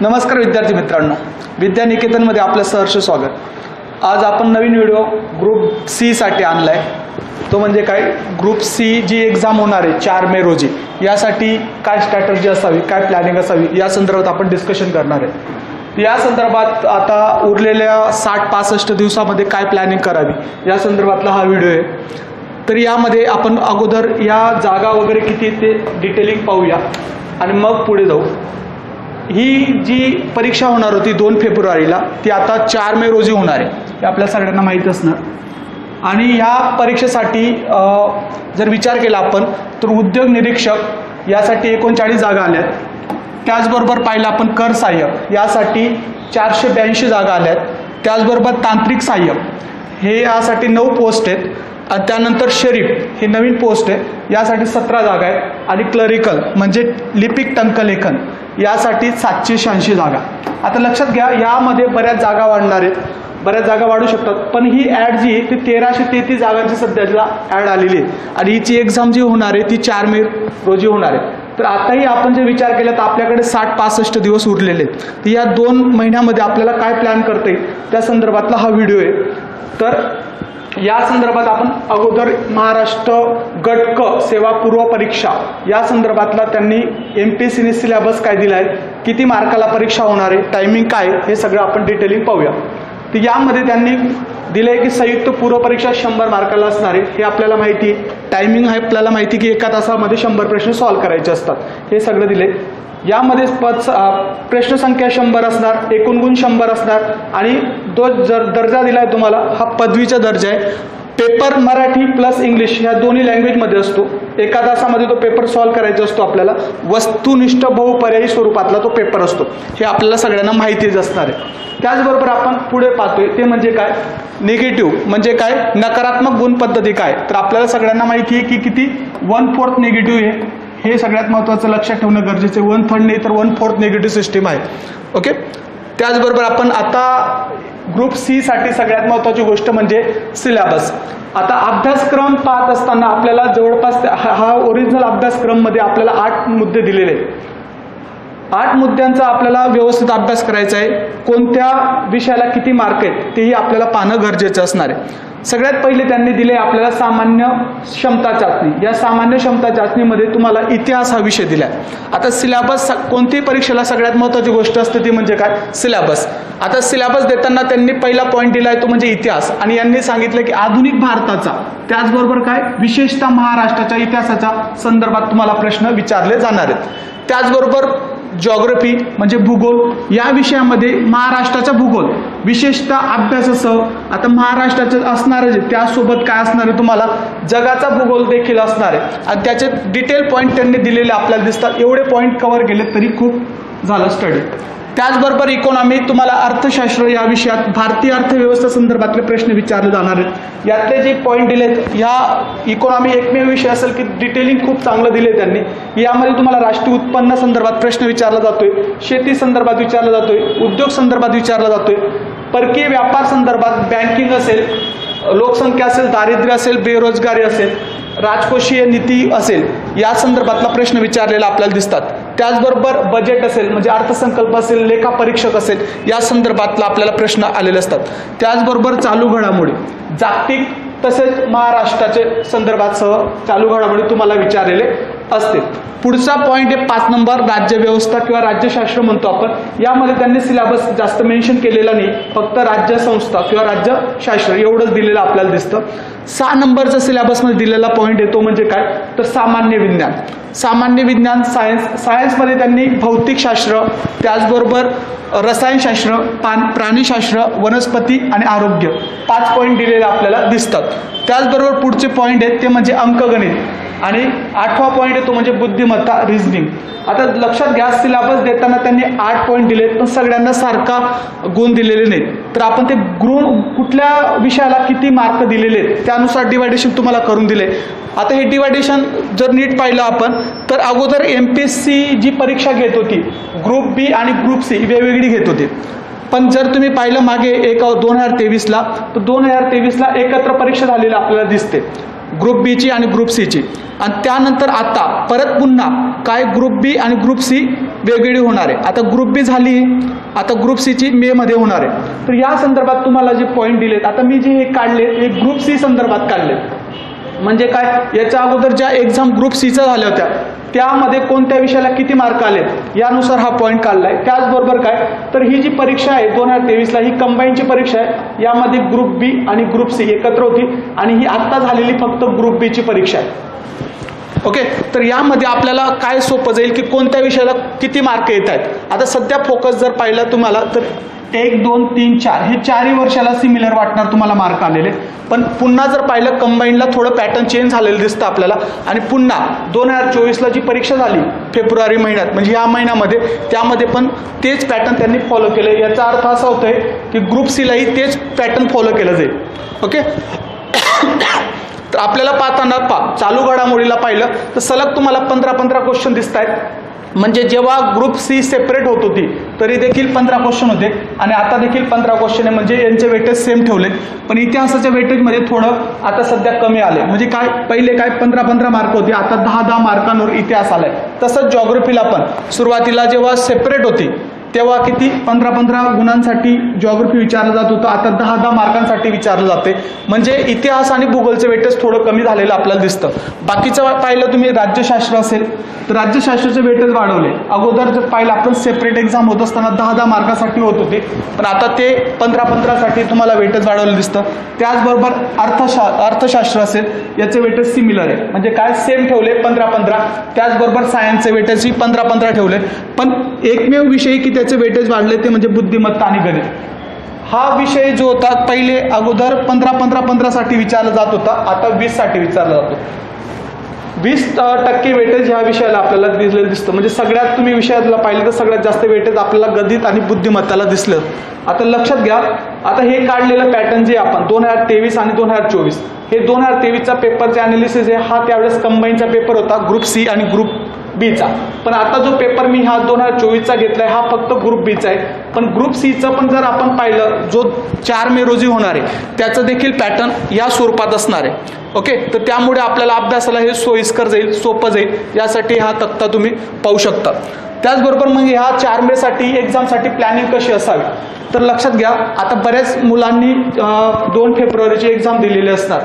नमस्कार विद्यार्थी मित्रांनो, विद्यानिकेतनमध्ये आपलं सहर्ष स्वागत। आज आपण नवीन व्हिडिओ ग्रुप सी साठी आणलाय। तो म्हणजे काय, ग्रुप सी जी एक्झाम होणार आहे 4 मे रोजी, यासाठी काय स्ट्रॅटर्जी असावी, काय प्लॅनिंग असावी, या संदर्भात आपण डिस्कशन करणार आहे। या संदर्भात आता उरलेल्या 60-65 दिवसामध्ये काय प्लॅनिंग करावी या संदर्भातला हा व्हिडिओ आहे। तर यामध्ये आपण अगोदर या जागा वगैरे किती ते डिटेलिंग पाहूया आणि मग पुढे जाऊ। ही जी परीक्षा होणार होती 2 फेब्रुवारीला, ती आता 4 मे रोजी होणार आहे, हे आपल्या सगळ्यांना माहीत असणार। आणि या परीक्षेसाठी जर विचार केला आपण तर उद्योग निरीक्षक यासाठी 39 जागा आल्यात। त्याचबरोबर पाहिलं आपण कर सहाय्यक यासाठी 482 जागा आल्यात। त्याचबरोबर तांत्रिक सहाय्यक हे यासाठी 9 पोस्ट आहेत आणि त्यानंतर शरीफ हे नवीन पोस्ट आहे, यासाठी 17 जागा आहेत। आणि क्लरिकल म्हणजे लिपिक टंकलेखन यासाठी 786 जागा। आता लक्षात घ्या, यामध्ये बऱ्याच जागा वाढणार आहेत, बऱ्याच जागा वाढू शकतात, पण ही ॲड जी आहे ती 1333 जागांची सध्याला ॲड आलेली आहे आणि हिची एक्झाम जी होणार आहे ती 4 मे रोजी होणार आहे। तर आताही आपण जे विचार केला तर आपल्याकडे 60-65 दिवस उरलेले आहेत। तर या 2 महिन्यामध्ये आपल्याला काय प्लॅन करता येईल त्या संदर्भातला हा व्हिडिओ आहे। तर या संदर्भात आपण अगोदर महाराष्ट्र गट क सेवा पूर्व परीक्षा या संदर्भातला त्यांनी MPSCने सिलेबस काय दिला आहे, किती मार्काला परीक्षा होणार आहे, टायमिंग काय, हे सगळं आपण डिटेलिंग पाहूया। तर यामध्ये त्यांनी दिलं आहे की संयुक्त पूर्व परीक्षा 100 मार्काला असणार आहे, हे आपल्याला माहिती आहे। टायमिंग आहे आपल्याला माहिती की 1 तासामध्ये 100 प्रश्न सॉल्व्ह करायचे असतात, हे सगळं दिले। यामध्ये प्रश्नसंख्या 100 असणार, एकूण गुण 100 असणार आणि तो दर्जा दिला आहे तुम्हाला हा पदवीचा दर्जा आहे। पेपर मराठी प्लस इंग्लिश ह्या दोन्ही लँग्वेजमध्ये असतो। 1 तासामध्ये तो पेपर सॉल्व्ह करायचा असतो आपल्याला। वस्तुनिष्ठ बहुपर्यायी स्वरूपातला तो पेपर असतो, हे आपल्याला सगळ्यांना माहितीच असणार आहे। त्याचबरोबर आपण पुढे पाहतोय ते म्हणजे काय, निगेटिव्ह म्हणजे काय, नकारात्मक गुण पद्धती काय। तर आपल्याला सगळ्यांना माहिती आहे की किती 1/4 निगेटिव्ह आहे, हे सगळ्यात महत्त्वाचं लक्षात ठेवणं गरजेचं आहे। 1/3 नाही तर 1/4 निगेटिव्ह सिस्टीम आहे, ओके। त्याचबरोबर आपण आता ग्रुप सी साठी सगळ्यात महत्त्वाची गोष्ट म्हणजे सिलेबस। आता अभ्यासक्रम पाहत असताना आपल्याला जवळपास हा ओरिजिनल अभ्यासक्रममध्ये आपल्याला 8 मुद्दे दिलेले आहेत। 8 मुद्द्यांचा आपल्याला व्यवस्थित अभ्यास करायचा आहे। कोणत्या विषयाला किती मार्क आहेत तेही आपल्याला पाहणं गरजेचं असणार आहे। सगळ्यात पहिले त्यांनी दिले आपल्याला सामान्य क्षमता चाचणी। या सामान्य क्षमता चाचणीमध्ये तुम्हाला इतिहास हा विषय दिलाय। आता सिलेबस कोणतीही परीक्षेला सगळ्यात महत्त्वाची गोष्ट असते ती म्हणजे काय, सिलेबस। आता सिलेबस देताना त्यांनी पहिला पॉईंट दिलाय तो म्हणजे इतिहास आणि यांनी सांगितलं की आधुनिक भारताचा त्याचबरोबर काय विशेषतः महाराष्ट्राच्या इतिहासाच्या संदर्भात तुम्हाला प्रश्न विचारले जाणार आहेत। त्याचबरोबर जॉग्राफी म्हणजे भूगोल या विषयामध्ये महाराष्ट्राचा भूगोल विशेषतः अभ्यासासह आता महाराष्ट्राचं असणार आहे, त्यासोबत काय असणार आहे तुम्हाला जगाचा भूगोल देखील असणार आहे आणि त्याचे डिटेल पॉईंट त्यांनी दिलेले आपल्याला दिसतात। एवढे पॉईंट कव्हर केले तरी खूप झालं स्टडी। त्याचबरोबर इकॉनॉमी तुम्हाला अर्थशास्त्र या विषयात भारतीय अर्थव्यवस्था संदर्भातले प्रश्न विचारले जाणार आहेत। यातले जे पॉईंट दिलेत, या इकॉनॉमी एकमेव विषय असेल की डिटेलिंग खूप चांगलं दिले त्यांनी। यामध्ये तुम्हाला राष्ट्रीय उत्पन्न संदर्भात प्रश्न विचारला जातोय, शेती संदर्भात विचारला जातोय, उद्योग संदर्भात विचारला जातोय, परकीय व्यापार संदर्भात बँकिंग असेल, लोकसंख्या असेल, दारिद्र्य असेल, बेरोजगारी असेल, राजकोषीय नीती असेल, या संदर्भातला प्रश्न विचारलेला आपल्याला दिसतात। त्याचबरोबर बजेट असेल म्हणजे अर्थसंकल्प असेल, लेखा परीक्षक असेल, या संदर्भातला आपल्याला प्रश्न आलेले असतात। त्याचबरोबर चालू घडामोडी जागतिक तसेच महाराष्ट्राचे संदर्भातसह चालू घडामोडी तुम्हाला विचारलेले असते। पुढचा पॉईंट आहे 5 नंबर राज्यव्यवस्था किंवा राज्यशास्त्र म्हणतो आपण। यामध्ये त्यांनी सिलेबस जास्त मेन्शन केलेला नाही, फक्त राज्य संस्था किंवा राज्यशास्त्र एवढंच दिलेलं आपल्याला दिसतं। 6 नंबरचा सिलेबसमध्ये दिलेला पॉईंट आहे तो म्हणजे काय, तर सामान्य विज्ञान। सामान्य विज्ञान सायन्समध्ये त्यांनी भौतिकशास्त्र, त्याचबरोबर रसायनशास्त्र, प्राणीशास्त्र, वनस्पती आणि आरोग्य 5 पॉईंट दिलेले आपल्याला दिसतात। त्याचबरोबर पुढचे पॉईंट आहेत ते म्हणजे अंकगणित आणि 8वा पॉईंट आहे तो म्हणजे बुद्धिमत्ता रिझनिंग। आता लक्षात घ्या, सिलेबस देताना त्यांनी 8 पॉईंट दिलेत पण सगळ्यांना सारखा गुण दिलेले नाहीत। तर आपण ते गुण कुठल्या विषयाला किती मार्क दिलेले आहेत त्यानुसार डिवायडेशन तुम्हाला करून दिले। आता हे डिवायडेशन जर नीट पाहिलं आपण तर अगोदर MPSC जी परीक्षा घेत होती ग्रुप बी आणि ग्रुप सी वेगवेगळी घेत होती, पण जर तुम्ही पाहिलं मागे 2023ला तर 2023ला एकत्र परीक्षा झालेली आपल्याला दिसते। ग्रुप बी ची आणि ग्रुप सी ची, आणि त्यानंतर आता परत पुन्हा काय ग्रुप बी आणि ग्रुप सी वेगवेगळी होणार आहे. आता ग्रुप बी झाली, आता ग्रुप सीची मेमध्ये होणार आहे. तर या संदर्भात तुम्हाला जे पॉईंट दिलेत, आता मी जे हे काढले हे ग्रुप सी संदर्भात काढले. म्हणजे काय, याच्या अगोदर ज्या एक्झाम ग्रुप सीच्या झाल्या होत्या त्यामध्ये कोणत्या विषयाला किती मार्क आले यानुसार हा पॉईंट काढला आहे. त्याचबरोबर काय, तर ही जी परीक्षा आहे 2023ला ही कंबाईनची परीक्षा आहे. यामध्ये ग्रुप बी आणि ग्रुप सी एकत्र होती आणि ही आत्ता झालेली फक्त ग्रुप बीची परीक्षा आहे. ओके, तर यामध्ये आपल्याला काय सोपं जाईल की कोणत्या विषयाला किती मार्क येत आहेत. आता सध्या फोकस जर पाहिला तुम्हाला तर 1, 2, 3, 4 हे चारही वर्षाला सिमिलर वाटणार तुम्हाला मार्क आलेले. पण पुन्हा जर पाहिलं कंबाईनला थोडं पॅटर्न चेंज झालेलं दिसतं आपल्याला. आणि पुन्हा 2024ला जी परीक्षा झाली फेब्रुवारी महिन्यात, म्हणजे या महिन्यामध्ये, त्यामध्ये पण तेच पॅटर्न त्यांनी फॉलो केलं. याचा अर्थ असा होतोय की ग्रुप सीलाही तेच पॅटर्न फॉलो केलं जाईल. ओके, तर आपल्याला पाहताना चालू घडामोडीला पाहिलं तर सलग तुम्हाला 15 क्वेश्चन दिसत आहेत. म्हणजे जेव्हा ग्रुप सी सेपरेट होत होती तरी देखील 15 क्वेश्चन होते आणि आता देखील 15 क्वेश्चन आहे. म्हणजे यांचे वेटेज सेम ठेवले, पण इतिहासाच्या वेटेजमध्ये थोडं आता सध्या कमी आले. म्हणजे काय, पहिले काय 15 मार्क होते, आता 10 मार्कांवर इतिहास आलाय. तसंच जॉग्रफीला पण सुरुवातीला जेव्हा सेपरेट होती तेव्हा किती 15 गुणांसाठी जॉग्रफी विचारलं जात होतं, आता 10 मार्कांसाठी विचारलं जाते. म्हणजे इतिहास आणि भूगोलचं वेटेज थोडं कमी झालेलं आपल्याला दिसतं. बाकीचं पाहिलं तुम्ही राज्यशास्त्र असेल तर राज्यशास्त्राचे वेटेज वाढवले. अगोदर जर पाहिलं आपण सेपरेट एक्झाम होत असताना 10 मार्कासाठी होत होते, पण आता ते 15साठी तुम्हाला वेटेज वाढवलं दिसतं. त्याचबरोबर अर्थशास्त्र असेल याचे वेटेज सिमिलर आहे. म्हणजे काय, सेम ठेवले 15. त्याचबरोबर सायन्सचे वेटेजही 15 ठेवले. पण एकमेव विषयी की त्याचे वेटेज वाढले ते म्हणजे बुद्धिमत्ता आणि गणित. हा विषय जो होता पहिले अगोदर 15साठी विचारला जात होता, आता 20साठी विचारला जातो. 20% वेटेज ह्या विषयाला आपल्याला दिसलेलं दिसतं. म्हणजे सगळ्यात तुम्ही विषयाला पाहिलं तर सगळ्यात जास्त वेटेज आपल्याला गणित आणि बुद्धिमत्ताला दिसलं. आता लक्षात घ्या, आता हे काढलेलं पॅटर्न जे आपण 2023 आणि 2024 हे 2023चा पेपरचे अनालिसिस आहे. हा त्यावेळेस कंबाईनचा पेपर होता ग्रुप सी आणि ग्रुप बीचा. पण आता जो पेपर मी हा 2024चा घेतलाय हा फक्त ग्रुप बीचा आहे. पण ग्रुप सीचं पण जर आपण पाहिलं जो 4 मे रोजी होणार आहे त्याचं देखील पॅटर्न या स्वरूपात असणार आहे. ओके, तर त्यामुळे आपल्याला अभ्यासाला हे सोयीस्कर जाईल, सोपं जाईल. यासाठी हा तक्ता तुम्ही पाहू शकता. त्याचबरोबर मग ह्या 4 मेसाठी एक्झामसाठी प्लॅनिंग कशी असावी तर लक्षात घ्या, आता बऱ्याच मुलांनी 2 फेब्रुवारीची एक्झाम दिलेली असणार.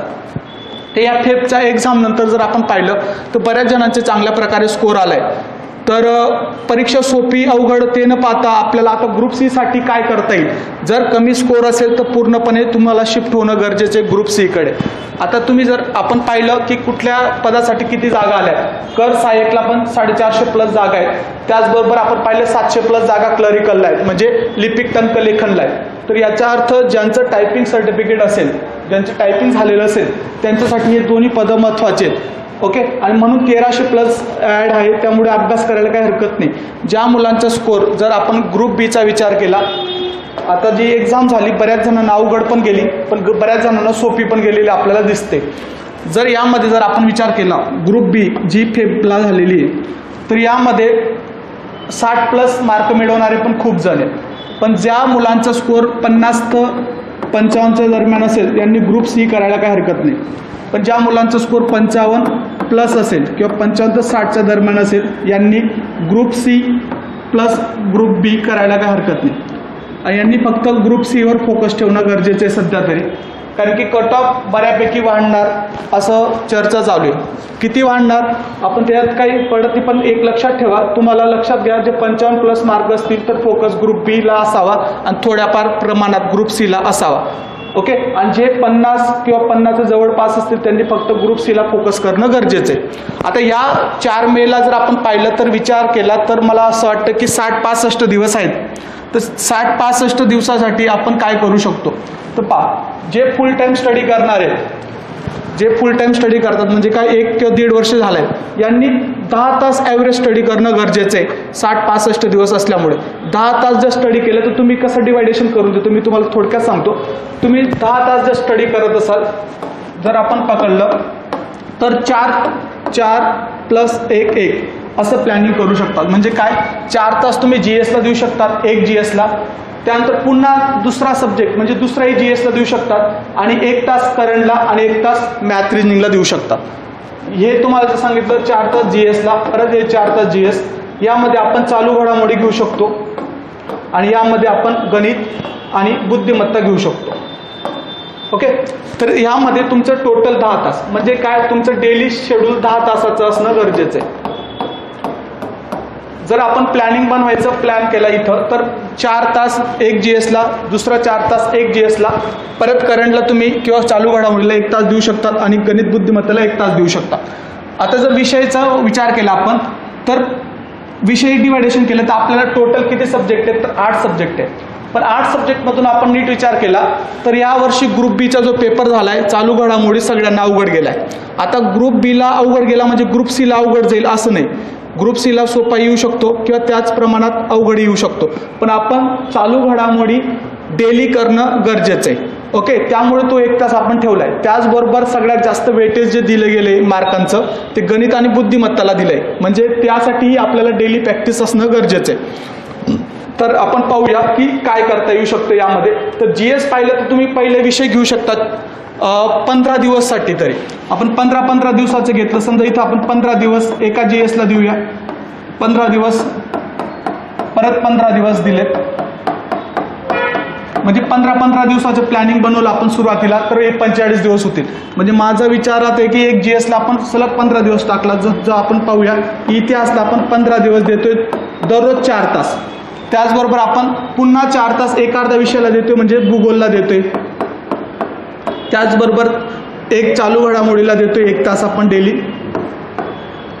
ते या फेबच्या एक्झाम नंतर जर आपण पाहिलं तर बऱ्याच जणांचे चांगल्या प्रकारे स्कोर आलाय. तर परीक्षा सोपी अवघड ते न पाहता आपल्याला आता ग्रुप सी साठी काय करता येईल. जर कमी स्कोर असेल तर पूर्णपणे तुम्हाला शिफ्ट होणं गरजेचं आहे ग्रुप सी कडे. आता तुम्ही जर आपण पाहिलं की कुठल्या पदासाठी किती जागा आल्या, कर सहाय्यकला पण 450+ जागा आहेत. त्याचबरोबर आपण पाहिलं 700+ जागा क्लरिकलला आहेत, म्हणजे लिपिक टंकलेखनला आहेत. तर याचा अर्थ ज्यांचं टायपिंग सर्टिफिकेट असेल, ज्यांचं टायपिंग झालेलं असेल त्यांच्यासाठी हे दोन्ही पदं महत्त्वाचे आहेत. ओके, आणि म्हणून 1300+ ॲड आहे. त्यामुळे अभ्यास करायला काही हरकत नाही. ज्या मुलांचा स्कोर जर आपण ग्रुप बीचा विचार केला, आता जी एक्झाम झाली बऱ्याच जणांना अवघड पण गेली पण बऱ्याच जणांना सोपी पण गेलेली आपल्याला दिसते. जर यामध्ये जर आपण विचार केला ग्रुप बी जी फेबला झालेली आहे तर यामध्ये 60+ मार्क मिळवणारे पण खूप जण आहेत. पण ज्या मुलांचा स्कोर 50 ते 55 दरम्यान असेल यांनी ग्रुप सी करायला काही हरकत नाही. पण ज्या मुलांचा स्कोर 55+ असेल किंवा 55 ते 60च्या दरम्यान असेल यांनी ग्रुप सी प्लस ग्रुप बी करायला काही हरकत नाही. आणि यांनी फक्त ग्रुप सीवर फोकस ठेवणं गरजेचं आहे सध्या तरी, कारण की कट ऑफ बऱ्यापैकी वाढणार असं चर्चा चालू आहे. किती वाढणार आपण त्यात काही पडत नाही, पण एक लक्षात ठेवा, तुम्हाला लक्षात घ्या जे 55+ मार्क असतील तर फोकस ग्रुप बीला असावा आणि थोड्याफार प्रमाणात ग्रुप सीला असावा. ओके, आणि जे 50 किंवा 50च्या जवळपास असतील त्यांनी फक्त ग्रुप सीला फोकस करणं गरजेचं आहे. आता या 4 मेला जर आपण पाहिलं तर विचार केला तर मला असं वाटतं की 60-65 दिवस आहेत. तर 60-65 दिवसासाठी आपण काय करू शकतो तर पहा, जे फुल टाईम स्टडी करणार आहेत, जे फुल टाईम स्टडी करतात म्हणजे काय 1 किंवा 1.5 वर्ष झालंय, यांनी 10 तास ॲव्हरेज स्टडी करणं गरजेचं आहे. 60-65 दिवस असल्यामुळे 10 तास जर स्टडी केलं तर तुम्ही कसं डिवायडेशन करून देतो मी तुम्हाला थोडक्यात सांगतो. तुम्ही 10 तास जर स्टडी करत असाल, जर आपण पकडलं तर 4 + 1 असं प्लॅनिंग करू शकतात. म्हणजे काय 4 तास तुम्ही GSला देऊ शकतात, 1 GSला, त्यानंतर पुन्हा दुसरा सब्जेक्ट म्हणजे दुसराही GSला देऊ शकतात आणि 1 तास करंटला आणि 1 तास मॅथ रिजनिंगला देऊ शकतात. हे तुम्हाला जर सांगितलं 4 तास GSला, परत हे 4 तास GS, यामध्ये आपण चालू घडामोडी घेऊ शकतो आणि यामध्ये आपण गणित आणि बुद्धिमत्ता घेऊ शकतो. ओके, तर यामध्ये तुमचं टोटल 10 तास म्हणजे काय, तुमचं डेली शेड्यूल 10 तासाचं असणं गरजेचं आहे. जर आपण प्लॅनिंग बनवायचं प्लॅन केला इथं तर 4 तास एक GS ला, दुसरा 4 तास एक GS ला, परत करंटला तुम्ही किंवा चालू घडामोडीला 1 तास देऊ शकतात आणि गणित बुद्धिमत्तेला 1 तास देऊ शकता. आता जर विषयाचा विचार केला आपण तर विषय डिवायडेशन केलं तर आपल्याला टोटल किती सब्जेक्ट आहेत, तर 8 सब्जेक्ट आहेत. पण 8 सब्जेक्टमधून आपण नीट विचार केला तर यावर्षी ग्रुप बीचा जो पेपर झालाय चालू घडामोडी सगळ्यांना अवघड गेलाय. आता ग्रुप बीला अवघड गेला म्हणजे ग्रुप सीला अवघड जाईल असं नाही. ग्रुप सीला सोपा येऊ शकतो किंवा त्याच प्रमाणात अवघड येऊ शकतो. पण आपण चालू घडामोडी डेली करणं गरजेचं आहे. ओके, त्यामुळे तो 1 तास आपण ठेवलाय. त्याचबरोबर सगळ्यात जास्त वेटेज जे दिलं गेले मार्कांचं ते गणित आणि बुद्धिमत्ताला दिलंय, म्हणजे त्यासाठीही आपल्याला डेली प्रॅक्टिस असणं गरजेचं आहे. तर आपण पाहूया की काय करता येऊ शकतं यामध्ये. तर GS पाहिलं तर तुम्ही पहिले विषय घेऊ शकतात 15 दिवससाठी. तरी आपण 15 दिवसाचं घेतलं, समजा इथं आपण 15 दिवस एका GS ला देऊया, 15 दिवस परत 15 दिवस दिलेत, म्हणजे 15 दिवसाचं प्लॅनिंग बनवलं आपण सुरुवातीला तर हे 45 दिवस होतील. म्हणजे माझा विचारात आहे की एक GS ला आपण सलग 15 दिवस टाकला. जर आपण पाहूया इतिहासला आपण 15 दिवस देतोय, दररोज 4 तास. त्याचबरोबर आपण पुन्हा 4 तास एक अर्धा विषयाला देतोय म्हणजे भूगोलला देतोय. त्याचबरोबर एक चालू घडामोडीला देतोय 1 तास आपण डेली.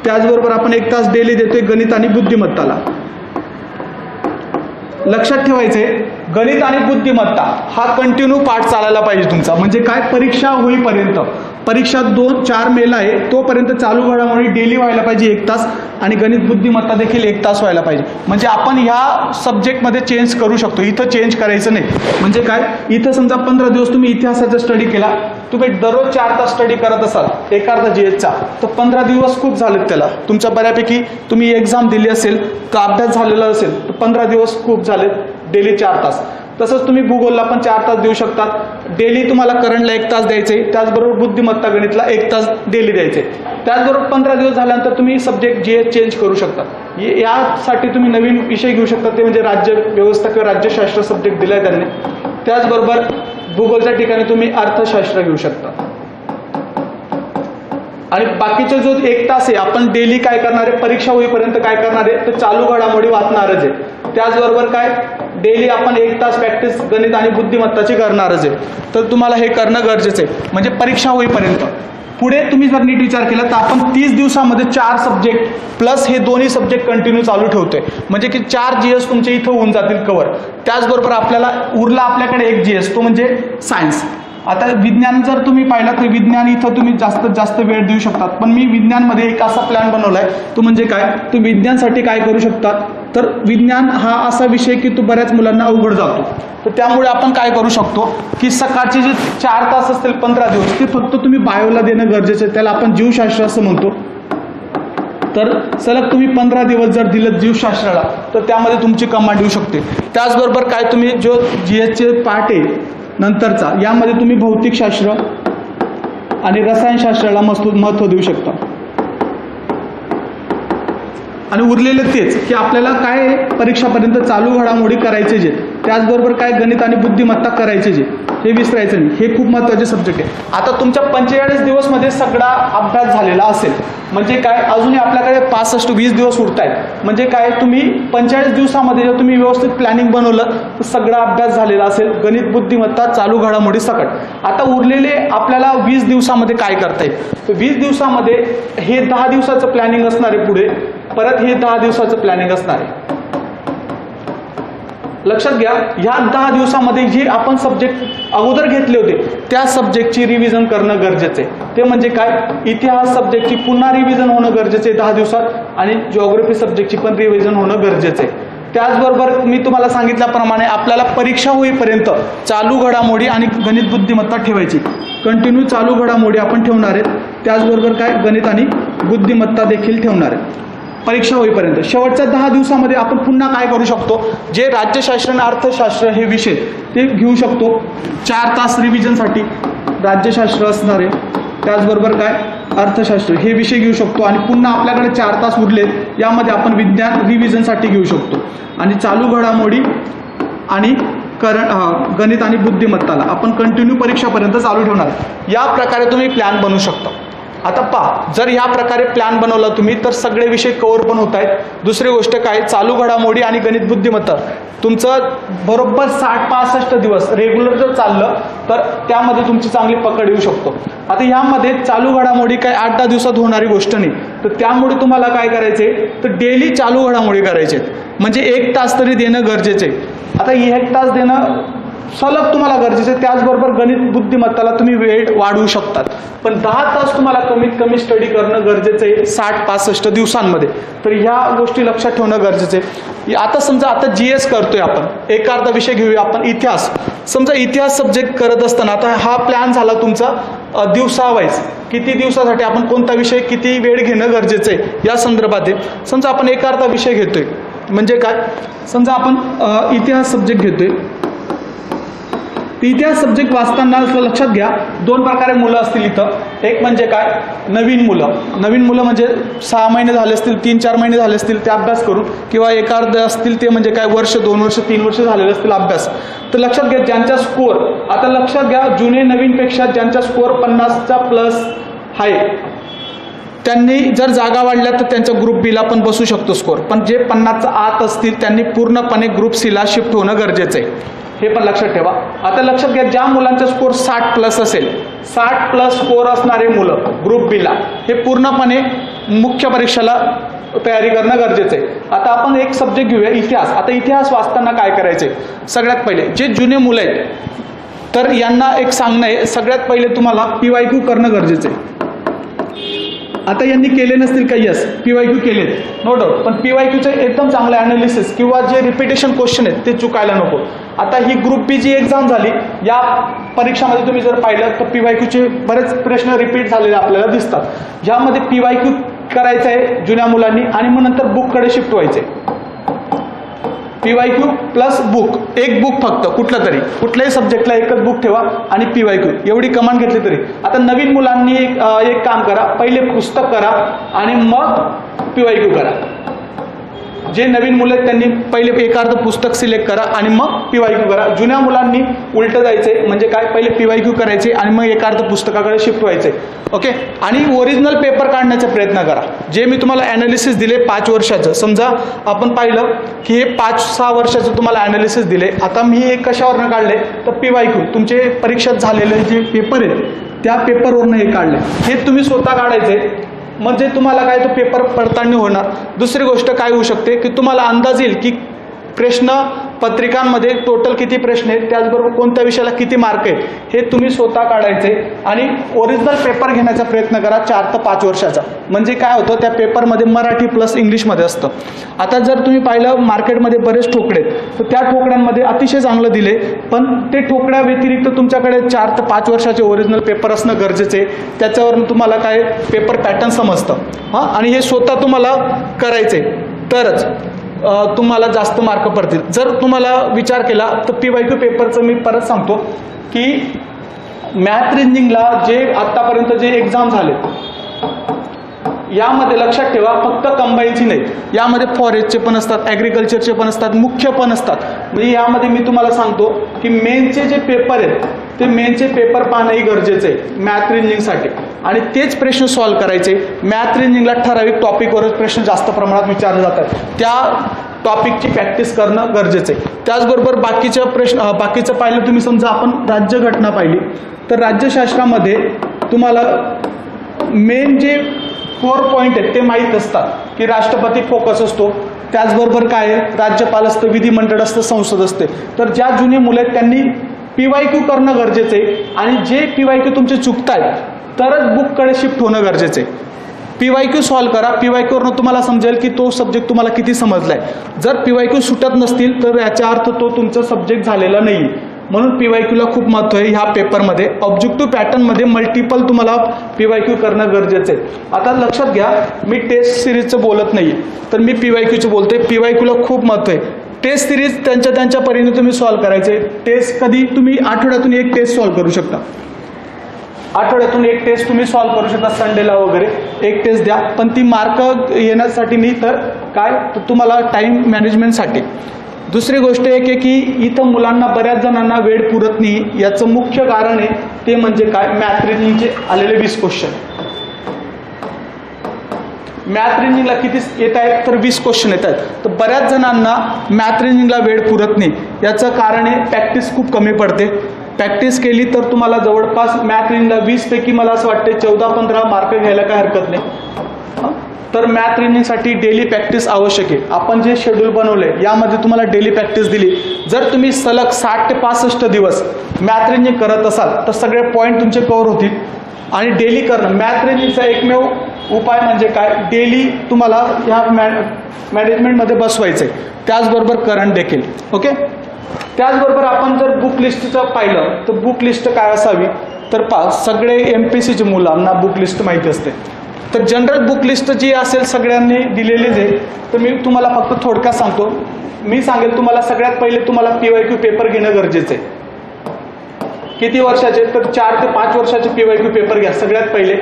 त्याचबरोबर आपण 1 तास डेली देतोय गणित आणि बुद्धिमत्ताला. लक्षात ठेवायचे गणित आणि बुद्धिमत्ता हा कंटिन्यू पाठ चालायला पाहिजे तुमचा. म्हणजे काय, परीक्षा होईपर्यंत, परीक्षा 4 मेला आहे तोपर्यंत चालू घडामोडी डेली व्हायला पाहिजे 1 तास आणि गणित बुद्धिमत्ता देखील 1 तास व्हायला पाहिजे. म्हणजे आपण ह्या सब्जेक्टमध्ये चेंज करू शकतो, इथं चेंज करायचं नाही. म्हणजे काय, इथं समजा 15 दिवस तुम्ही इतिहासाचा स्टडी केला, तुम्ही दररोज 4 तास स्टडी करत असाल एखादा GSचा तर 15 दिवस खूप झालेत त्याला. तुमच्या बऱ्यापैकी तुम्ही एक्झाम दिली असेल तर अभ्यास झालेला असेल तर 15 दिवस खूप झालेत, डेली 4 तास. तसंच तुम्ही भूगोलला पण 4 तास देऊ शकतात. डेली तुम्हाला करंटला 1 तास द्यायचे, त्याचबरोबर बुद्धिमत्ता गणितला 1 तास डेली द्यायचे. त्याचबरोबर 15 दिवस झाल्यानंतर तुम्ही सब्जेक्ट GS चेंज करू शकता. यासाठी तुम्ही नवीन विषय घेऊ शकता, ते म्हणजे राज्य व्यवस्था किंवा राज्यशास्त्र सब्जेक्ट दिलाय त्यांनी. त्याचबरोबर भूगोलच्या ठिकाणी तुम्ही अर्थशास्त्र घेऊ शकता. आणि बाकीचा जो 1 तास आहे आपण डेली काय करणार आहे, परीक्षा होईपर्यंत काय करणार आहे तर चालू घडामोडी वाचणारच आहे. त्याचबरोबर काय, डेली आपण 1 तास प्रॅक्टिस गणित आणि बुद्धिमत्ताची करणारच आहे. तर तुम्हाला हे करणं गरजेचं आहे, म्हणजे परीक्षा होईपर्यंत. पुढे तुम्ही जर नीट विचार केला तर आपण 30 दिवसामध्ये 4 सब्जेक्ट प्लस हे दोन्ही सब्जेक्ट कंटिन्यू चालू ठेवतोय, म्हणजे की 4 GS तुमचे इथं होऊन जातील कव्हर. त्याचबरोबर आपल्याला उरला आपल्याकडे 1 GS, तो म्हणजे सायन्स. आता विज्ञान जर तुम्ही पाहिला तर विज्ञान इथं तुम्ही जास्तीत जास्त वेळ देऊ शकतात. पण मी विज्ञानमध्ये एक असा प्लॅन बनवलाय, तो म्हणजे काय, तो विज्ञानसाठी काय करू शकतात तर विज्ञान हा असा विषय की तो बऱ्याच मुलांना अवघड जातो. तर त्यामुळे आपण काय करू शकतो की सकाळचे जे 4 तास असतील 15 दिवस ते फक्त तुम्ही बायोला देणं गरजेचं आहे. त्याला आपण जीवशास्त्र असं म्हणतो. तर सलग तुम्ही 15 दिवस जर दिलं जीवशास्त्राला तर त्यामध्ये तुमची कमांड येऊ शकते. त्याचबरोबर काय, तुम्ही जो GSचे पार्ट आहे नंतरचा, यामध्ये तुम्ही भौतिकशास्त्र आणि रसायनशास्त्राला महत्त्व देऊ शकता. आणि उरलेलं तेच की आपल्याला काय परीक्षापर्यंत चालू घडामोडी करायचे जे, त्याचबरोबर काय गणित आणि बुद्धिमत्ता करायचे जे, हे विसरायचं नाही. हे खूप महत्त्वाचे सब्जेक्ट आहे. आता तुमच्या 45 दिवसमध्ये सगळा अभ्यास झालेला असेल म्हणजे काय, अजूनही आपल्याकडे 65-20 दिवस उरत आहेत. म्हणजे काय, तुम्ही 45 दिवसामध्ये जर तुम्ही व्यवस्थित प्लॅनिंग बनवलं तर सगळा अभ्यास झालेला असेल, गणित बुद्धिमत्ता चालू घडामोडी सकट. आता उरलेले आपल्याला 20 दिवसामध्ये काय करता येईल, तर 20 दिवसामध्ये हे 10 दिवसाचं प्लॅनिंग असणार आहे, पुढे परत हे 10 दिवसाचं प्लॅनिंग असणार आहे. लक्षात घ्या, ह्या 10 दिवसामध्ये जे आपण सब्जेक्ट अगोदर घेतले होते त्या सब्जेक्टची रिव्हिजन करणं गरजेचं आहे. ते म्हणजे काय, इतिहास सब्जेक्टची पुन्हा रिव्हिजन होणं गरजेचं आहे 10 दिवसात आणि जिओग्राफी सब्जेक्टची पण रिव्हिजन होणं गरजेचं आहे. त्याचबरोबर मी तुम्हाला सांगितल्याप्रमाणे आपल्याला परीक्षा होईपर्यंत चालू घडामोडी आणि गणित बुद्धिमत्ता ठेवायची. कंटिन्यू चालू घडामोडी आपण ठेवणार आहेत. त्याचबरोबर काय, गणित आणि बुद्धिमत्ता देखील ठेवणार आहेत परीक्षा होईपर्यंत. शेवटच्या 10 दिवसामध्ये आपण पुन्हा काय करू शकतो, जे राज्यशास्त्र आणि अर्थशास्त्र हे विषय ते घेऊ शकतो. 4 तास रिव्हिजनसाठी राज्यशास्त्र असणार आहे. त्याचबरोबर काय, अर्थशास्त्र हे विषय घेऊ शकतो आणि पुन्हा आपल्याकडे 4 तास उरलेत यामध्ये आपण विज्ञान रिव्हिजनसाठी घेऊ शकतो आणि चालू घडामोडी आणि गणित आणि बुद्धिमत्ताला आपण कंटिन्यू परीक्षापर्यंत चालू ठेवणार. या प्रकारे तुम्ही प्लॅन बनवू शकता. आता पहा, जर या प्रकारे प्लॅन बनवला तुम्ही तर सगळे विषय कव्हर पण होत आहेत. दुसरी गोष्ट काय, चालू घडामोडी आणि गणित बुद्धिमत्ता तुमचं बरोबर 60-65 दिवस रेग्युलर जर चाललं तर त्यामध्ये तुमची चांगली पकड येऊ शकतो. आता यामध्ये चालू घडामोडी काय 8-10 दिवसात होणारी गोष्ट नाही, तर त्यामुळे तुम्हाला काय करायचे तर डेली चालू घडामोडी करायचे, म्हणजे 1 तास तरी देणं गरजेचे. आता 1 तास देणं सलग तुम्हाला गरजेचं. त्याचबरोबर गणित बुद्धिमत्ताला तुम्ही वेळ वाढवू शकतात, पण 10 तास तुम्हाला कमीत कमी स्टडी करणं गरजेचं आहे 60-65 दिवसांमध्ये. तर ह्या गोष्टी लक्षात ठेवणं गरजेचं आहे. आता समजा आता GS करतोय आपण, एक अर्धा विषय घेऊया आपण इतिहास. समजा इतिहास सब्जेक्ट करत असताना आता हा प्लॅन झाला तुमचा दिवसावाईज, किती दिवसासाठी आपण कोणता विषय किती वेळ घेणं गरजेचं आहे या संदर्भात आहे. समजा आपण एक अर्धा विषय घेतोय, म्हणजे काय, समजा आपण इतिहास सब्जेक्ट घेतोय. इतिहास सब्जेक्ट वाचताना असं लक्षात घ्या 2 प्रकारे मुलं असतील इथं. एक म्हणजे काय, नवीन मुलं म्हणजे 6 महिने झाले असतील, 3-4 महिने झाले असतील ते अभ्यास करून, किंवा एखादं असतील ते म्हणजे काय वर्ष 2 वर्ष 3 वर्ष झालेले असतील अभ्यास. तर लक्षात घ्या ज्यांचा स्कोअर, आता लक्षात घ्या जुने नवीनपेक्षा ज्यांचा स्कोअर 50चा प्लस आहे त्यांनी जर जागा वाढल्या तर त्यांच्या ग्रुप बीला पण बसू शकतो स्कोअर, पण जे 50चा आत असतील त्यांनी पूर्णपणे ग्रुप सीला शिफ्ट होणं गरजेचं आहे, हे पण लक्षात ठेवा. आता लक्षात घ्या ज्या मुलांचा स्कोअर 60+ असेल, 60+ स्कोअर असणारे मुलं ग्रुप बीला हे पूर्णपणे मुख्य परीक्षेला तयारी करणं गरजेचं आहे. आता आपण एक सब्जेक्ट घेऊया इतिहास. आता इतिहास वाचताना काय करायचे, सगळ्यात पहिले जे जुने मुलं आहेत तर यांना एक सांगणं आहे, सगळ्यात पहिले तुम्हाला PYQ करणं गरजेचं आहे. आता यांनी केले नसतील काही, यस PYQ केलेत नो डाऊट, पण PYQचं एकदम चांगलं ॲनालिसिस किंवा जे रिपिटेशन क्वेश्चन आहेत ते चुकायला नको. आता ही ग्रुप बी जी एक्झाम झाली, या परीक्षामध्ये तुम्ही जर पाहिलं तर PYQचे बरेच प्रश्न रिपीट झालेले आपल्याला दिसतात. ज्यामध्ये PYQ करायचं आहे जुन्या मुलांनी आणि मग नंतर बुककडे शिफ्ट व्हायचे. PYQ प्लस बुक, एक बुक फक्त कुठलं तरी, कुठल्याही सब्जेक्टला एकच बुक ठेवा आणि PYQ एवढी कमांड घेतली तरी. आता नवीन मुलांनी एक काम करा, पहिले पुस्तक करा आणि मग PYQ करा. जे नवीन मुलं आहेत त्यांनी पहिले एखादं पुस्तक सिलेक्ट करा आणि मग PYQ करा. जुन्या मुलांनी उलटं जायचे, म्हणजे काय, पहिले PYQ करायचे आणि मग एखादं पुस्तकाकडे शिफ्ट व्हायचे. ओके, आणि ओरिजिनल पेपर काढण्याचा प्रयत्न करा. जे मी तुम्हाला ॲनालिसिस दिले 5 वर्षाचं, समजा आपण पाहिलं की हे 5-6 वर्षाचं तुम्हाला ॲनालिसिस दिले. आता मी हे कशावरनं काढले तर PYQ तुमचे परीक्षेत झालेले जे पेपर आहेत त्या पेपरवरनं हे काढले. हे तुम्ही स्वतः काढायचे, म्हणजे तुम्हाला काय तो पेपर पडताळणी होणार. दुसरी गोष्ट काय होऊ शकते की तुम्हाला अंदाज येईल की प्रश्न पत्रिकांमध्ये टोटल किती प्रश्न आहेत, त्याचबरोबर कोणत्या विषयाला किती मार्क आहेत, हे तुम्ही स्वतः काढायचे आणि ओरिजिनल पेपर घेण्याचा प्रयत्न करा 4 ते 5 वर्षाचा. म्हणजे काय होतं त्या पेपरमध्ये मराठी प्लस इंग्लिशमध्ये असतं. आता जर तुम्ही पाहिलं मार्केटमध्ये बरेच ठोकळे आहेत, तर त्या ठोकड्यांमध्ये अतिशय चांगलं दिले, पण ते ठोकड्या व्यतिरिक्त तुमच्याकडे 4 ते 5 वर्षाचे ओरिजिनल पेपर असणं गरजेचं आहे. त्याच्यावरून तुम्हाला काय पेपर पॅटर्न समजतं. हां, आणि हे स्वतः तुम्हाला करायचे तरच तुम्हाला जास्त मार्क पडतील. जर तुम्हाला विचार केला तर PYQ पेपरचं मी परत सांगतो की मॅथ रिजनिंगला जे आत्तापर्यंत जे एक्झाम झाले यामध्ये लक्षात ठेवा फक्त कंबाईनची नाही, यामध्ये फॉरेस्टचे पण असतात, ॲग्रिकल्चरचे पण असतात, मुख्य पण असतात. म्हणजे यामध्ये मी तुम्हाला सांगतो की मेनचे जे पेपर आहेत ते मेनचे पेपर पाहणंही गरजेचं आहे मॅथ रिजनिंगसाठी, आणि तेच प्रश्न सॉल्व्ह करायचे. मॅथ रिजनिंगला ठराविक टॉपिकवरच प्रश्न जास्त प्रमाणात विचारले जातात, त्या टॉपिकची प्रॅक्टिस करणं गरजेचं आहे. त्याचबरोबर बाकीचं पाहिलं तुम्ही, समजा आपण राज्यघटना पाहिली तर राज्यशास्त्रामध्ये तुम्हाला मेन जे 4 पॉईंट आहेत ते माहीत असतात की राष्ट्रपती फोकस असतो, त्याचबरोबर काय राज्यपाल असतं, विधिमंडळ असतं, संसद असते. तर ज्या जुने मुलं आहेत त्यांनी PYQ करणं गरजेचं आहे, आणि जे PYQ तुमचे चुकतायत तरच बुककडे शिफ्ट होणं गरजेचं आहे. PYQ सॉल्व्ह करा, PYQवरनं तुम्हाला समजेल की तो सब्जेक्ट तुम्हाला किती समजला आहे. जर PYQ सुटत नसतील तर याचा अर्थ तो तुमचा सब्जेक्ट झालेला नाही. म्हणून PYQला खूप महत्त्व आहे. ह्या पेपरमध्ये ऑब्जेक्टिव्ह पॅटर्नमध्ये मल्टिपल तुम्हाला PYQ करणं गरजेचं आहे. आता लक्षात घ्या, मी टेस्ट सिरीजचं बोलत नाही तर मी PYQचं बोलतोय. PYQला खूप महत्त्व आहे. टेस्ट सिरीज त्यांच्या परीने तुम्ही सॉल्व्ह करायचे. टेस्ट कधी तुम्ही आठवड्यातून एक टेस्ट सॉल्व्ह करू शकता. आठवड्यातून एक टेस्ट तुम्ही सॉल्व्ह करू शकता, संडेला वगैरे एक टेस्ट द्या, पण ती मार्क येण्यासाठी नाही तर काय, तर तुम्हाला टाईम मॅनेजमेंटसाठी. दुसरी गोष्ट एक आहे की इथं मुलांना बऱ्याच जणांना वेळ पुरत नाही, याचं मुख्य कारण आहे ते म्हणजे काय, मॅथ रिजनिंगचे आलेले 20 क्वेश्चन. मॅथ रिजनिंगला किती येत आहेत, तर 20 क्वेश्चन येत आहेत. तर बऱ्याच जणांना मॅथ रिजनिंगला वेळ पुरत नाही, याचं कारण आहे प्रॅक्टिस खूप कमी पडते. प्रॅक्टिस केली तर तुम्हाला जवळपास मॅथ रिजनिंगला 20 पैकी मला असं वाटते 14-15 मार्क घ्यायला काय हरकत नाही. तर मॅथ रिजनिंगसाठी डेली प्रॅक्टिस आवश्यक आहे. आपण जे शेड्यूल बनवले यामध्ये तुम्हाला डेली प्रॅक्टिस दिली. जर तुम्ही सलग 60 ते 65 दिवस मॅथ रिजनिंग करत असाल तर सगळे पॉईंट तुमचे कव्हर होतील. आणि डेली करणं मॅथ रिजनिंगचा एकमेव उपाय म्हणजे काय, डेली तुम्हाला ह्या मॅनेजमेंटमध्ये बसवायचं आहे, त्याचबरोबर करंट देखील. ओके, त्याचबरोबर आपण जर बुक लिस्टचं पाहिलं तर बुक लिस्ट काय असावी, तर सगळे MPSCचे मुलांना बुक लिस्ट माहिती असते. तर जनरल बुक लिस्ट जी असेल सगळ्यांनी दिलेलीच आहे. तर मी तुम्हाला फक्त थोडक्यात सांगतो. मी सांगेल तुम्हाला सगळ्यात पहिले तुम्हाला PYQ पेपर घेणं गरजेचं आहे. किती वर्षाचे, तर 4 ते 5 वर्षाचे PYQ पेपर घ्या सगळ्यात पहिले.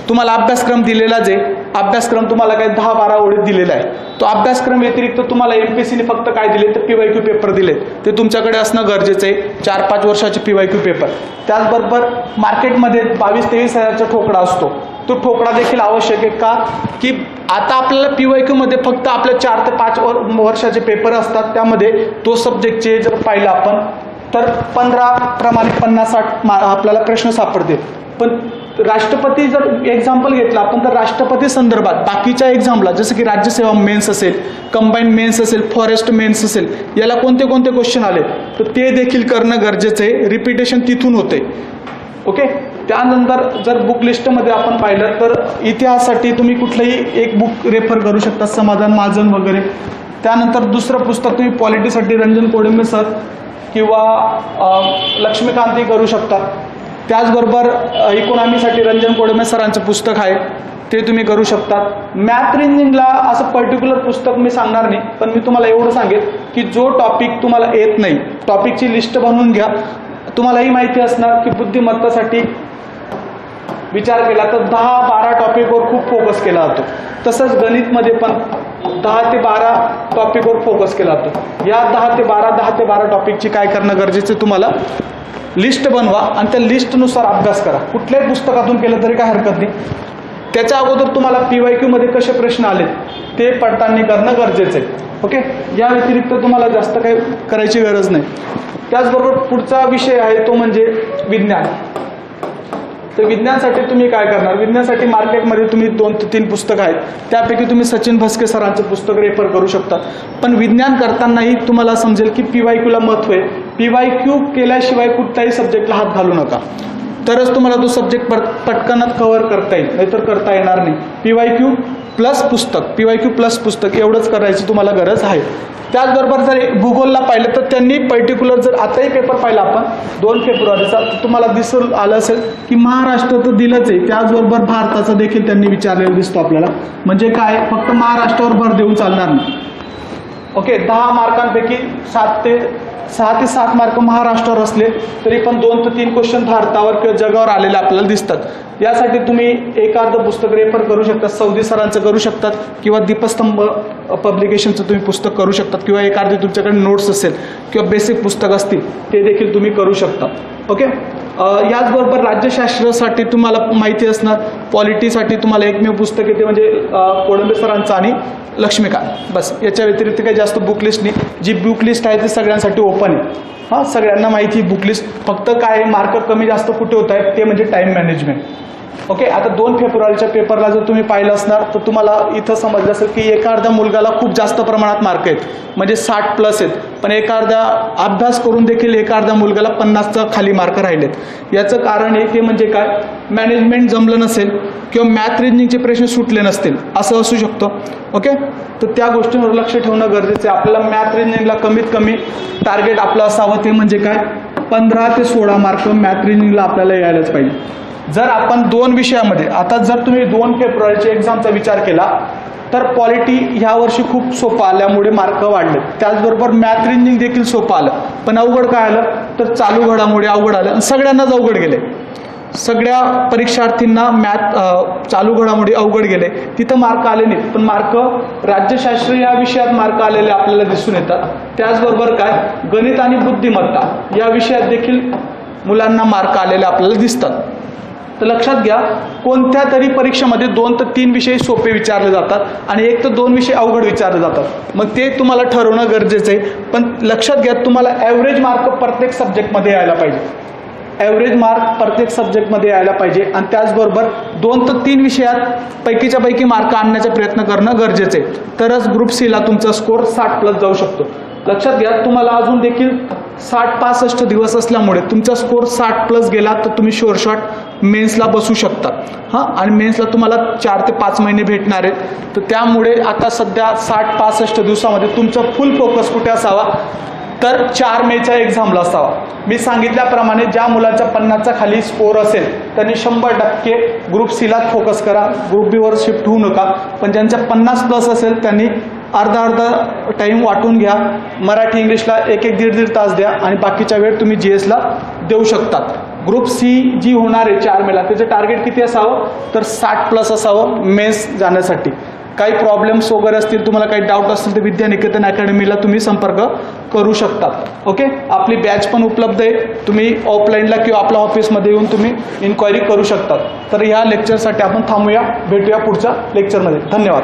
तुम्हाला अभ्यासक्रम दिलेलाच आहे. अभ्यासक्रम तुम्हाला काय 10-12 ओळीत दिलेला आहे. तो अभ्यासक्रम व्यतिरिक्त तुम्हाला MPSCने फक्त काय दिले, तर PYQ पेपर दिले, ते तुमच्याकडे असणं गरजेचं आहे. 4-5 वर्षाचे PYQ पेपर. त्याचबरोबर मार्केटमध्ये 22-23 हजारचा ठोकळा असतो, तो ठोकळा देखील आवश्यक आहे. का की आता आपल्याला PYQ मध्ये फक्त आपल्या 4 ते 5 वर्षाचे पेपर असतात. त्यामध्ये तो सब्जेक्टचे जर पाहिलं आपण तर 15 प्रमाणे 50-60 आपल्याला प्रश्न सापडते. पण राष्ट्रपती जर एक्झाम्पल घेतला आपण तर राष्ट्रपती संदर्भात बाकीच्या एक्झामला जसं की राज्यसेवा मेन्स असेल, कंबाईंड मेन्स असेल, फॉरेस्ट मेन्स असेल, याला कोणते कोणते क्वेश्चन आले तर ते देखील करणं गरजेचं आहे. रिपिटेशन तिथून होते. ओके, त्यानंतर जर बुक लिस्टमध्ये आपण पाहिलं तर इतिहासासाठी तुम्ही कुठलंही एक बुक रेफर करू शकता, समाधान महाजन वगैरे. त्यानंतर दुसरं पुस्तक तुम्ही पॉलिटीसाठी रंजन कोडंबे सर किंवा लक्ष्मीकांतही करू शकता. त्याचबरोबर इकॉनॉमीसाठी रंजन कोडंबे सरांचं पुस्तक आहे, ते तुम्ही करू शकता. मॅथ रिजनिंगला असं पर्टिक्युलर पुस्तक मी सांगणार नाही, पण मी तुम्हाला एवढं सांगेल की जो टॉपिक तुम्हाला येत नाही, टॉपिकची लिस्ट बनवून घ्या. तुम्हालाही माहिती असणार की बुद्धिमत्तासाठी विचार केला तर 10-12 टॉपिकवर खूप फोकस केला जातो. तसंच गणितमध्ये पण 10 ते 12 टॉपिकवर फोकस केला जातो. या 10 ते 12 टॉपिकची काय करणं गरजेचं, तुम्हाला लिस्ट बनवा आणि त्या लिस्टनुसार अभ्यास करा. कुठल्याही पुस्तकातून केलं तरी काय हरकत नाही. त्याच्या अगोदर तुम्हाला PYQ मध्ये कसे प्रश्न आले ते पडताळणी करणं गरजेचं आहे. ओके, या व्यतिरिक्त तुम्हाला जास्त काही करायची गरज नाही. त्याचबरोबर पुढचा विषय आहे तो म्हणजे विज्ञान. तर विज्ञानसाठी तुम्ही काय करणार, विज्ञानसाठी मार्केटमध्ये तुम्ही 2 ते 3 पुस्तकं आहेत, त्यापैकी तुम्ही सचिन भस्के सरांचं पुस्तक रेफर करू शकता. पण विज्ञान करतानाही तुम्हाला समजेल की PYQला महत्त्व आहे. PYQ केल्याशिवाय कुठल्याही सब्जेक्टला हात घालू नका, तरच तुम्हाला तो सब्जेक्ट पटकन कव्हर करता येईल, नाहीतर करता येणार नाही. PYQ प्लस पुस्तक एवढंच करायची तुम्हाला गरज आहे. त्याचबरोबर जर भूगोलला पाहिलं तर त्यांनी पर्टिक्युलर जर आताही पेपर पाहिला आपण 2 फेब्रुवारीचा तर तुम्हाला दिसून आलं असेल की महाराष्ट्र तर दिलंच आहे, त्याचबरोबर भारताचा देखील त्यांनी विचारलेलं दिसतो आपल्याला. म्हणजे काय, फक्त महाराष्ट्रावर भर देऊन चालणार नाही. ओके, 10 मार्कांपैकी 6 ते 7 मार्क महाराष्ट्रावर असले तरी पण 2 ते 3 क्वेश्चन भारतावर किंवा जगावर आलेले आपल्याला दिसतात. यासाठी तुम्ही एखादं पुस्तक रेफर करू शकता, सौदी सरांचं करू शकतात किंवा दीपस्तंभ पब्लिकेशनचं तुम्ही पुस्तक करू शकतात, किंवा एखादी तुमच्याकडे नोट्स असेल किंवा बेसिक पुस्तक असतील ते देखील तुम्ही करू शकता. ओके, याचबरोबर राज्यशास्त्रासाठी तुम्हाला माहिती असणार, पॉलिटीसाठी तुम्हाला एकमेव पुस्तक येते म्हणजे कोडंबे सरांचं आणि लक्ष्मीकांत. बस, याच्या व्यतिरिक्त काही जास्त बुक लिस्ट नाही. जी बुक लिस्ट आहे ती सगळ्यांसाठी ओपन आहे. हां, सगळ्यांना माहिती बुक लिस्ट. फक्त काय मार्क कमी जास्त कुठे होत आहेत ते म्हणजे टाईम मॅनेजमेंट. ओके, आता 2 फेब्रुवारीच्या पेपरला जर तुम्ही पाहिलं असणार तर तुम्हाला इथं समजलं असेल की एखाद्या मुलगाला खूप जास्त प्रमाणात मार्क आहेत, म्हणजे 60+ आहेत, पण एखाद्या अभ्यास करून देखील एखाद्या मुलगाला 50च्या खाली मार्क राहिलेत. याचं कारण आहे ते म्हणजे काय, मॅनेजमेंट जमलं नसेल किंवा मॅथ रिजनिंगचे प्रश्न सुटले नसतील, असं असू शकतं. ओके, तर त्या गोष्टींवर लक्ष ठेवणं गरजेचं आहे. आपल्याला मॅथ रिजनिंगला कमीत कमी टार्गेट आपलं असावं ते म्हणजे काय, 15 ते 16 मार्क मॅथ रिजनिंगला आपल्याला यायलाच पाहिजे. जर आपण 2 विषयामध्ये, आता जर तुम्ही 2 फेब्रुवारीच्या एक्झामचा विचार केला तर पॉलिटी ह्या वर्षी खूप सोपं आल्यामुळे मार्क वाढले. त्याचबरोबर मॅथ रिजनिंग देखील सोपं आलं, पण अवघड काय आलं तर चालू घडामोडी अवघड आलं आणि सगळ्यांनाच अवघड गेले. सगळ्या परीक्षार्थींना मॅथ चालू घडामोडी अवघड गेले, तिथं मार्क आले नाहीत, पण मार्क राज्यशास्त्र या विषयात मार्क आलेले आपल्याला दिसून येतात. त्याचबरोबर काय गणित आणि बुद्धिमत्ता या विषयात देखील मुलांना मार्क आलेले आपल्याला दिसतात. तर लक्षात घ्या, कोणत्या तरी परीक्षेमध्ये 2 ते 3 विषय सोपे विचारले जातात आणि 1 ते 2 विषय अवघड विचारले जातात. मग ते तुम्हाला ठरवणं गरजेचं आहे. पण लक्षात घ्या, तुम्हाला ॲव्हरेज मार्क प्रत्येक सब्जेक्टमध्ये यायला पाहिजे. ॲव्हरेज मार्क प्रत्येक सब्जेक्टमध्ये यायला पाहिजे आणि त्याचबरोबर 2 ते 3 विषयात पैकीच्या पैकी मार्क आणण्याचा प्रयत्न करणं गरजेचं आहे. तरच ग्रुप सीला तुमचा स्कोर 60+ जाऊ शकतो. लक्षात घ्या, तुम्हाला अजून देखील 60-65 दिवस असल्यामुळे तुमचा स्कोर 60+ गेला तर तुम्ही शुअर शॉट मेन्सला बसू शकता. हां, आणि मेन्सला तुम्हाला 4 ते 5 महिने भेटणार आहेत. तर त्यामुळे आता सध्या 60-65 दिवसामध्ये तुमचा फुल फोकस कुठे असावा, तर 4 मेच्या एक्झामला असावा. मी सांगितल्याप्रमाणे ज्या मुलांचा 50च्या खाली स्कोर असेल त्यांनी 100% ग्रुप सीला फोकस करा, ग्रुप बीवर शिफ्ट होऊ नका. पण ज्यांच्या 50+ असेल त्यांनी अर्धा टाईम वाटून घ्या. मराठी इंग्लिशला 1-1, 1.5 तास द्या आणि बाकीचा वेळ तुम्ही GSला देऊ शकतात. ग्रुप सी जी होणार आहे 4 मेला, त्याचं टार्गेट किती असावं, तर 60+ असावं मेन्स जाण्यासाठी. काही प्रॉब्लेम्स वगैरे असतील, तुम्हाला काही डाऊट असतील तर विद्यानिकेतन अकॅडमीला तुम्ही संपर्क करू शकतात. ओके, आपली बॅच पण उपलब्ध आहे. तुम्ही ऑफलाईनला किंवा आपल्या ऑफिसमध्ये येऊन तुम्ही इन्क्वायरी करू शकतात. तर ह्या लेक्चरसाठी आपण थांबूया, भेटूया पुढच्या लेक्चरमध्ये. धन्यवाद.